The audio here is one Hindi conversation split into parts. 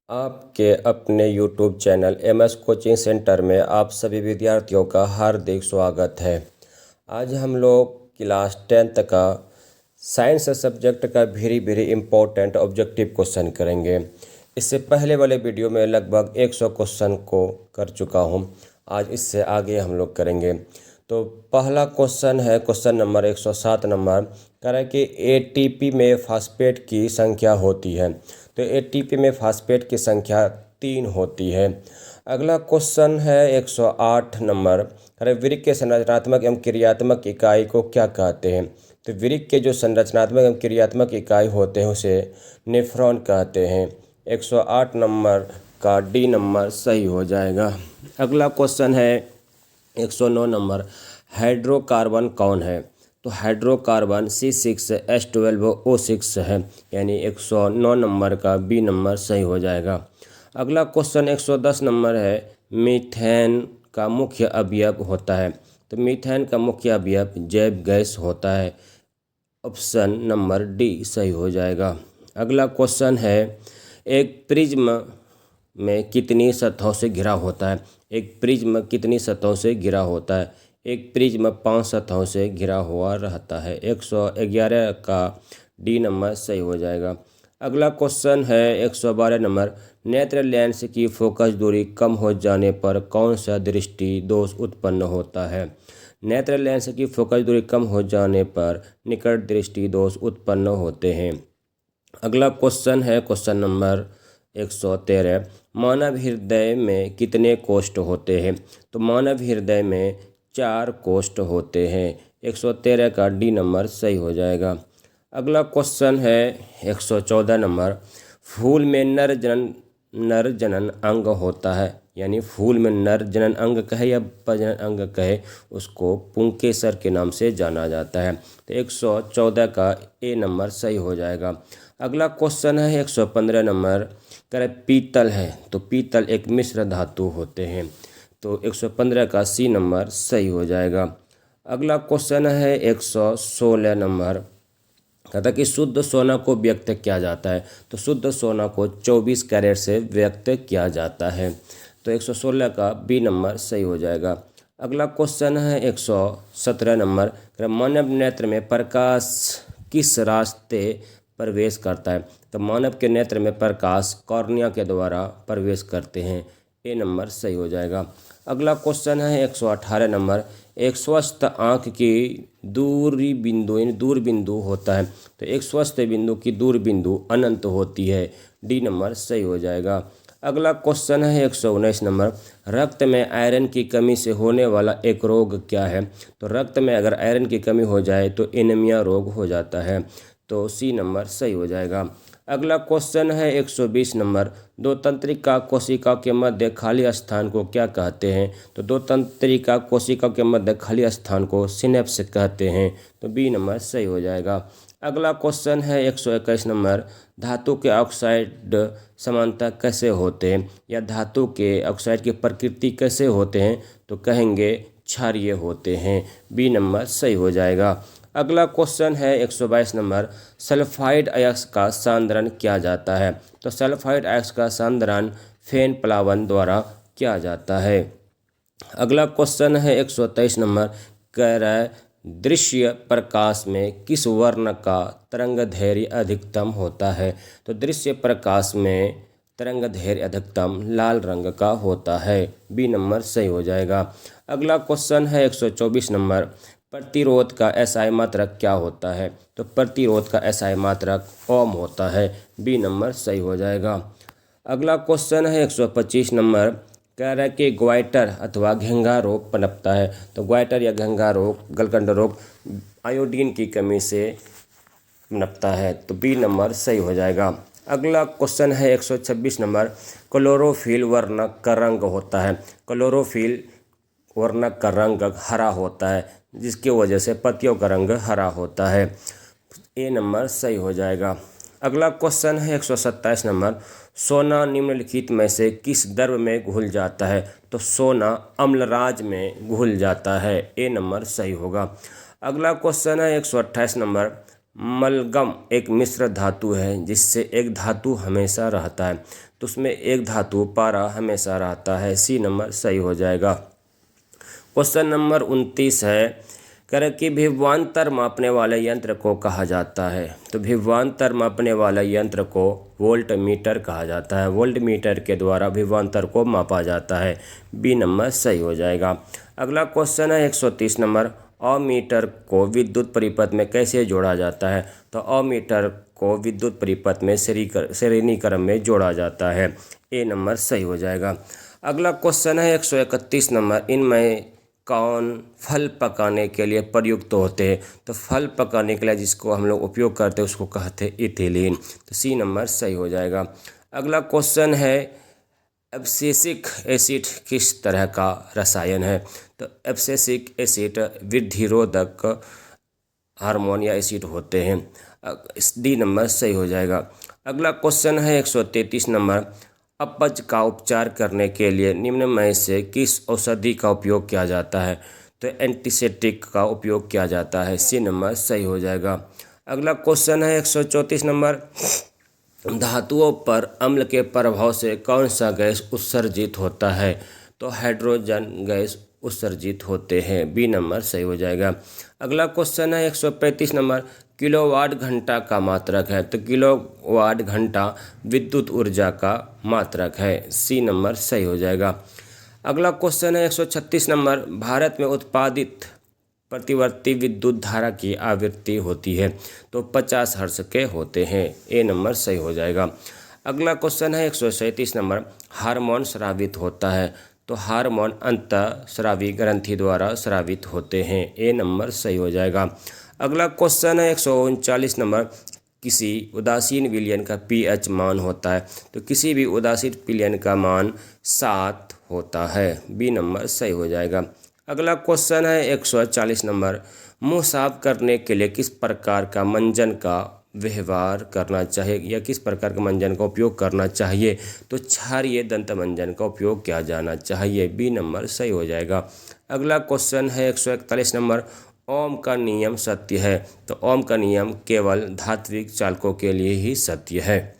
आपके अपने YouTube channel MS coaching centre में आप सभी विद्यार्थियों का हार्दिक स्वागत है। आज हम लोग क्लास 10th का साइंस सब्जेक्ट का very very important objective question करेंगे। इससे पहले वाले वीडियो में लगभग 100 क्वेश्चन को कर चुका हूं। आज इससे आगे हम लोग करेंगे। तो पहला क्वेश्चन है क्वेश्चन नंबर 107 नंबर कह रहा है कि एटीपी में फास्फेट की संख्या होती है। तो एटीपी में फास्फेट की संख्या 3 होती है। अगला क्वेश्चन है 108 नंबर कह रहा है वृक्क के संरचनात्मक एवं क्रियात्मक इकाई को क्या कहते हैं। तो वृक्क के जो संरचनात्मक एवं क्रियात्मक इकाई होते हैं उसे नेफ्रॉन कहते हैं। 108 नंबर का डी नंबर सही हो जाएगा। अगला क्वेश्चन है 109 नंबर हाइड्रोकार्बन कौन है। तो हाइड्रोकार्बन C6H12O6 है, यानी 109 नंबर का बी नंबर सही हो जाएगा। अगला क्वेश्चन 110 नंबर है मीथेन का मुख्य अवयव होता है। तो मीथेन का मुख्य अवयव जैव गैस होता है। ऑप्शन नंबर डी सही हो जाएगा। अगला क्वेश्चन है एक प्रिज्म में कितनी सतहों से घिरा होता है। एक प्रिज्म कितनी सतहों से घिरा होता है। एक प्रिज्म 5 सतहों से घिरा हुआ रहता है। 111 का डी नंबर सही हो जाएगा। अगला क्वेश्चन है 112 नंबर नेत्र लेंस की फोकस दूरी कम हो जाने पर कौन सा दृष्टि दोष उत्पन्न होता है। नेत्र लेंस की फोकस दूरी कम हो जाने पर निकट दृष्टि दोष उत्पन्न होते हैं। अगला क्वेश्चन है क्वेश्चन नंबर 113 मानव हृदय में कितने कोष्ठ होते हैं। तो मानव हृदय में 4 कोष्ठ होते हैं। 113 का डी नंबर सही हो जाएगा। अगला क्वेश्चन है 114 नंबर फूल में नर जनन अंग होता है, यानी फूल में नर जनन अंग कहे या प्रजनन अंग कहे उसको पुंकेसर के नाम से जाना जाता है। तो 114 का ए नंबर सही हो जाएगा। अगला क्वेश्चन है 115 नंबर कह पीतल है। तो पीतल एक मिश्र धातु होते हैं। तो 115 का सी नंबर सही हो जाएगा। अगला क्वेश्चन है 116 नंबर कहता कि शुद्ध सोना को व्यक्त किया जाता है। तो शुद्ध सोना को 24 कैरेट से व्यक्त किया जाता है। तो 116 का बी नंबर सही हो जाएगा। अगला क्वेश्चन है 117 नंबर मानव नेत्र में प्रकाश किस रास्ते प्रवेश करता है। तो मानव के नेत्र में प्रकाश कॉर्निया के द्वारा प्रवेश करते हैं। ए नंबर सही हो जाएगा। अगला क्वेश्चन है 118 नंबर एक स्वस्थ आँख की दूरी बिंदु यानी दूर बिंदु होता है। तो एक स्वस्थ बिंदु की दूर बिंदु अनंत होती है। डी नंबर सही हो जाएगा। अगला क्वेश्चन है 119 नंबर रक्त में आयरन की कमी से होने वाला एक रोग क्या है। तो रक्त में अगर आयरन की कमी हो जाए तो एनीमिया रोग हो जाता है। तो सी नंबर सही हो जाएगा। अगला क्वेश्चन है 120 नंबर दो तंत्रिका कोशिका के मध्य खाली स्थान को क्या कहते हैं। तो दो तंत्रिका कोशिका के मध्य खाली स्थान को सिनेप्स कहते हैं। तो बी नंबर सही हो जाएगा। अगला क्वेश्चन है 121 नंबर धातु के ऑक्साइड समानता कैसे होते हैं, या धातु के ऑक्साइड की प्रकृति कैसे होते हैं। तो कहेंगे क्षारीय होते हैं। बी नंबर सही हो जाएगा। अगला क्वेश्चन है 122 नंबर सल्फाइड अयस्क का सांद्रण किया जाता है। तो सल्फाइड अयस्क का सांद्रण फेन प्लावन द्वारा किया जाता है। अगला क्वेश्चन है 123 नंबर कह रहा है दृश्य प्रकाश में किस वर्ण का तरंगदैर्घ्य अधिकतम होता है। तो दृश्य प्रकाश में तरंगदैर्घ्य अधिकतम लाल रंग का होता है। बी नंबर सही हो जाएगा। अगला क्वेश्चन है 124 नंबर प्रतिरोध का एसआई मात्रक क्या होता है। तो प्रतिरोध का एसआई मात्रक ओम होता है। बी नंबर सही हो जाएगा। अगला क्वेश्चन है 125 नंबर कह रहा है कि ग्वाइटर अथवा घेंघा रोग पनपता है। तो ग्वाइटर या घेंघा रोग गलगंड रोग आयोडीन की कमी से पनपता है। तो बी नंबर सही हो जाएगा। अगला क्वेश्चन है 126 नंबर क्लोरोफिल वर्णक का रंग होता है। क्लोरोफिल वर्णक का रंग हरा होता है, जिसकी वजह से पत्तियों का रंग हरा होता है। ए नंबर सही हो जाएगा। अगला क्वेश्चन है 127 नंबर सोना निम्नलिखित में से किस द्रव में घुल जाता है। तो सोना अम्लराज में घुल जाता है। ए नंबर सही होगा। अगला क्वेश्चन है 128 नंबर मलगम एक मिश्र धातु है जिससे एक धातु हमेशा रहता है, तो उसमें एक धातु पारा हमेशा रहता है। सी नंबर सही हो जाएगा। क्वेश्चन नंबर 29 है, कह कि विभवांतर मापने वाले यंत्र को कहा जाता है। तो विभवांतर मापने वाला यंत्र को वोल्ट मीटर कहा जाता है। वोल्ट मीटर के द्वारा विभवांतर को मापा जाता है। बी नंबर सही हो जाएगा। अगला क्वेश्चन है 130 नंबर, अमीटर को विद्युत परिपथ में कैसे जोड़ा जाता है। तो अमीटर को विद्युत परिपथ में श्रेणी क्रम में जोड़ा जाता है। ए नंबर सही हो जाएगा। अगला क्वेश्चन है 131 नंबर, इनमें कौन फल पकाने के लिए प्रयुक्त होते हैं। तो फल पकाने के लिए जिसको हम लोग उपयोग करते हैं उसको कहते हैं इथिलीन। तो सी नंबर सही हो जाएगा। अगला क्वेश्चन है, एब्सिसिक एसिड किस तरह का रसायन है। तो एब्सिसिक एसिड वृद्धिरोधक हार्मोन या एसिड होते हैं। डी नंबर सही हो जाएगा। अगला क्वेश्चन है 133 नंबर, अपच का उपचार करने के लिए निम्न में से किस औषधि का उपयोग किया जाता है। तो एंटीसेप्टिक का उपयोग किया जाता है। सी नंबर सही हो जाएगा। अगला क्वेश्चन है 134 नंबर, धातुओं पर अम्ल के प्रभाव से कौन सा गैस उत्सर्जित होता है। तो हाइड्रोजन गैस उत्सर्जित होते हैं। बी नंबर सही हो जाएगा। अगला क्वेश्चन है 135 नंबर, किलोवाट घंटा का मात्रक है। तो किलोवाट घंटा विद्युत ऊर्जा का मात्रक है। सी नंबर सही हो जाएगा। अगला क्वेश्चन है 136 नंबर, भारत में उत्पादित प्रतिवर्ती विद्युत धारा की आवृत्ति होती है। तो 50 हर्ट्ज के होते हैं। ए नंबर सही हो जाएगा। अगला क्वेश्चन है 137 नंबर, हार्मोन स्रावित होता है। तो हार्मोन अंतःस्रावी ग्रंथि द्वारा स्रावित होते हैं। ए नंबर सही हो जाएगा। अगला क्वेश्चन है 139 नंबर, किसी उदासीन विलयन का पीएच मान होता है। तो किसी भी उदासीन विलयन का मान 7 होता है। बी नंबर सही हो जाएगा। अगला क्वेश्चन है 140 नंबर, मुंह साफ करने के लिए किस प्रकार का मंजन का व्यवहार करना चाहिए या किस प्रकार के मंजन का उपयोग करना चाहिए। तो क्षारीय दंत मंजन का उपयोग किया जाना चाहिए। बी नंबर सही हो जाएगा। अगला क्वेश्चन है 141 नंबर, ओम का नियम सत्य है। तो ओम का नियम केवल धात्विक चालकों के लिए ही सत्य है।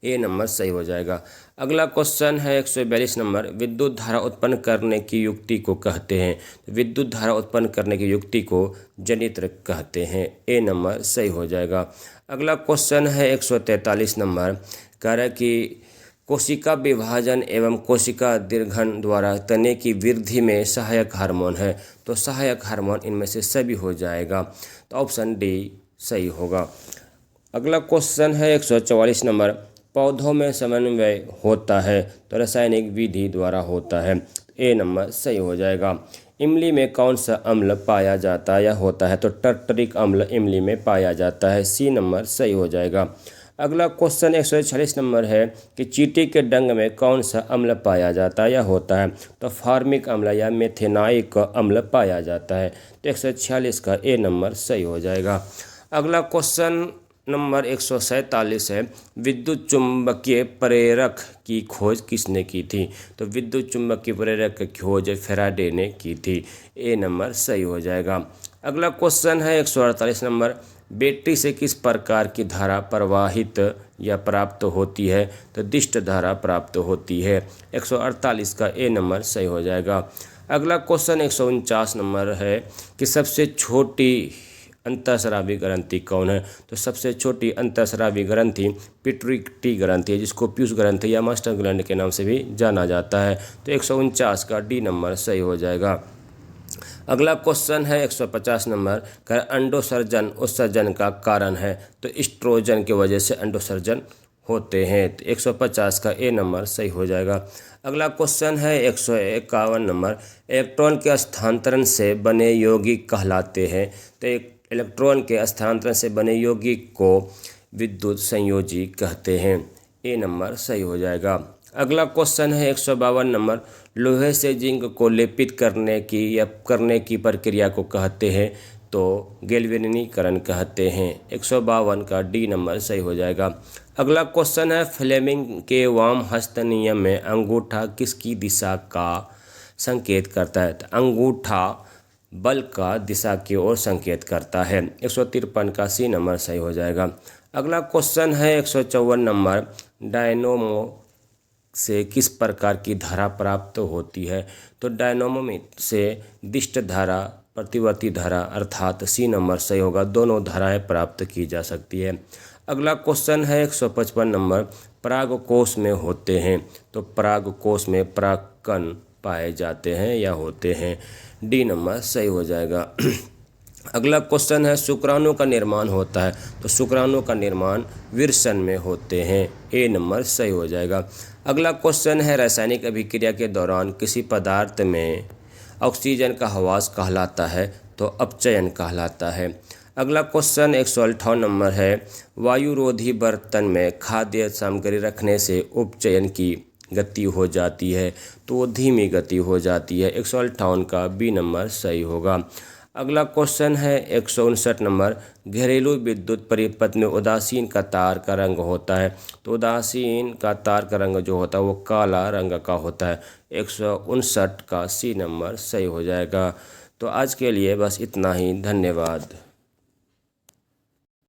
ए नंबर सही हो जाएगा। अगला क्वेश्चन है 142 नंबर, विद्युत धारा उत्पन्न करने की युक्ति को कहते हैं। विद्युत धारा उत्पन्न करने की युक्ति को जनित्र कहते हैं। ए नंबर सही हो जाएगा। अगला क्वेश्चन है 143 नंबर, कह रहा है कि कोशिका विभाजन एवं कोशिका दीर्घन द्वारा तने की वृद्धि में सहायक हार्मोन है। तो सहायक हार्मोन इनमें से सभी हो जाएगा। तो ऑप्शन डी सही होगा। अगला क्वेश्चन है 144 नंबर, पौधों में समन्वय होता है तो रासायनिक विधि द्वारा होता है। ए नंबर सही हो जाएगा। इमली में कौन सा अम्ल पाया जाता है या होता है। तो टर्टरिक अम्ल इमली में पाया जाता है। सी नंबर सही हो जाएगा। अगला क्वेश्चन 146 नंबर है कि चींटी के डंक में कौन सा अम्ल पाया जाता है या होता है। तो फार्मिक अम्ल या मेथेनाइक अम्ल पाया जाता है। तो 146 का ए नंबर सही हो जाएगा। अगला क्वेश्चन नंबर 147 है, विद्युत चुंबकीय प्रेरक की खोज किसने की थी। तो विद्युत चुंबकीय प्रेरक की खोज फैराडे ने की थी। ए नंबर सही हो जाएगा। अगला क्वेश्चन है 148 नंबर, बैटरी से किस प्रकार की धारा प्रवाहित या प्राप्त होती है। तो दिष्ट धारा प्राप्त होती है। 148 का ए नंबर सही हो जाएगा। अगला क्वेश्चन 149 नंबर है कि सबसे छोटी अंतःस्रावी ग्रंथि कौन है। तो सबसे छोटी अंतःस्रावी ग्रंथि पिट्यूटरी ग्रंथि है, जिसको पीयूष ग्रंथि या मास्टर ग्लैंड के नाम से भी जाना जाता है। तो 149 का डी नंबर सही हो जाएगा। अगला क्वेश्चन है 150 नंबर, कर अंडोसर्जन उत्सर्जन का कारण है। तो एस्ट्रोजन की वजह से अंडोसर्जन होते हैं। तो 150 का ए नंबर सही हो जाएगा। अगला क्वेश्चन है 151 नंबर, इलेक्ट्रॉन के स्थानांतरण से बने यौगिक कहलाते हैं। तो एक इलेक्ट्रॉन के स्थानांतरण से बने यौगिक को विद्युत संयोजी कहते हैं। ए नंबर सही हो जाएगा। अगला क्वेश्चन है 152 नंबर, लोहे से जिंक को लेपित करने की प्रक्रिया को कहते हैं। तो गैल्वेनीकरण कहते हैं। 152 का डी नंबर सही हो जाएगा। अगला क्वेश्चन है, फ्लेमिंग के वाम हस्त नियम में अंगूठा किसकी दिशा का संकेत करता है। तो अंगूठा बल का दिशा की ओर संकेत करता है। 153 का सी नंबर सही हो जाएगा। अगला क्वेश्चन है 154 नंबर, डायनोमो से किस प्रकार की धारा प्राप्त होती है? तो डायनोमो में से दिष्ट धारा, प्रतिवर्ती धारा अर्थात सी नंबर सही होगा। दोनों धाराएं प्राप्त की जा सकती है। अगला क्वेश्चन है 155 नंबर, परागकोश में होते हैं। तो परागकोश में परागकण पाए जाते हैं या होते हैं। डी नंबर सही हो जाएगा। अगला क्वेश्चन है शुक्राणु का निर्माण होता है। तो शुक्राणु का निर्माण विरसन में होते हैं। ए नंबर सही हो जाएगा। अगला क्वेश्चन है रासायनिक अभिक्रिया के दौरान किसी पदार्थ में ऑक्सीजन का ह्रास कहलाता है? तो अपचयन कहलाता है। अगला क्वेश्चन 158 नंबर है, वायुरोधी बर्तन में खाद्य सामग्री रखने से उपचयन की गति हो जाती है। तो वो धीमी गति हो जाती है। 158 का बी नंबर सही होगा। अगला क्वेश्चन है 159 नंबर, घरेलू विद्युत परिपथ में उदासीन का तार का रंग होता है। तो उदासीन का तार का रंग जो होता है वो काला रंग का होता है। 159 का सी नंबर सही हो जाएगा। तो आज के लिए बस इतना ही। धन्यवाद।